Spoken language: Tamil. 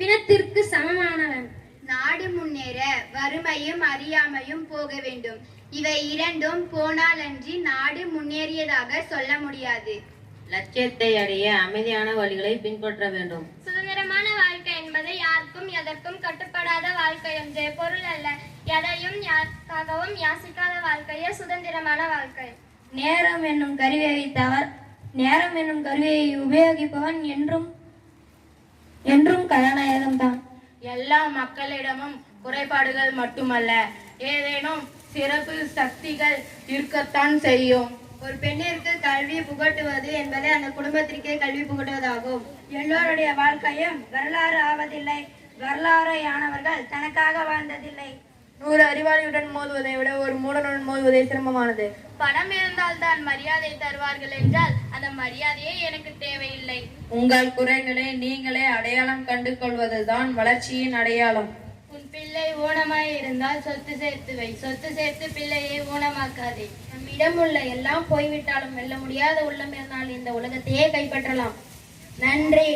இனத்திற்கு சமமானவன். நாடு முன்னேற வறுமையும் அறியாமையும் போக வேண்டும். இவை இரண்டும் போனாலன்றி நாடு முன்னேறியதாக சொல்ல முடியாது. லட்சியத்தை அடைய அமைதியான வழிகளை பின்பற்ற வேண்டும். சுதந்திரமான வாழ்க்கை என்பது யாருக்கும் எதற்கும் கட்டுப்படாத வாழ்க்கை என்றே பொருள் அல்ல. எதையும் யாருக்காகவும் யாசிக்காத வாழ்க்கையே சுதந்திரமான வாழ்க்கை. நேரம் என்னும் கருவியை உபயோகிப்பவன் என்றும் கதாநாயகம்தான். எல்லா மக்களிடமும் குறைபாடுகள் மட்டுமல்ல, ஏதேனும் சிறப்பு சக்திகள் இருக்கத்தான் செய்யும். ஒரு பெண்ணிற்கு கல்வி புகட்டுவது என்பது அந்த குடும்பத்திற்கே கல்வி புகட்டுவதாகும். எல்லோருடைய வாழ்க்கையும் வரலாறு ஆவதில்லை. வரலாறையானவர்கள் தனக்காக வாழ்ந்ததில்லை. 100 அறிவாளியுடன் மோதுவதை விட ஒரு மூடனுடன் மோதுவதே சிரமமானது. பணம் இருந்தால் தான் மரியாதை தருவார்கள் என்றால் அந்த மரியாதையே எனக்கு தேவையில்லை. உங்கள் குறைகளை நீங்களே அடையாளம் கண்டு கொள்வதுதான் வளர்ச்சியின் அடையாளம். உன் பிள்ளை ஊனமாய் இருந்தால் சொத்து சேர்த்து வை. சொத்து சேர்த்து பிள்ளையை ஊனமாக்காதே. நம்மிடம் உள்ள எல்லாம் போய்விட்டாலும் வெல்ல முடியாத உள்ளம் இருந்தால் இந்த உலகத்தையே கைப்பற்றலாம். நன்றி.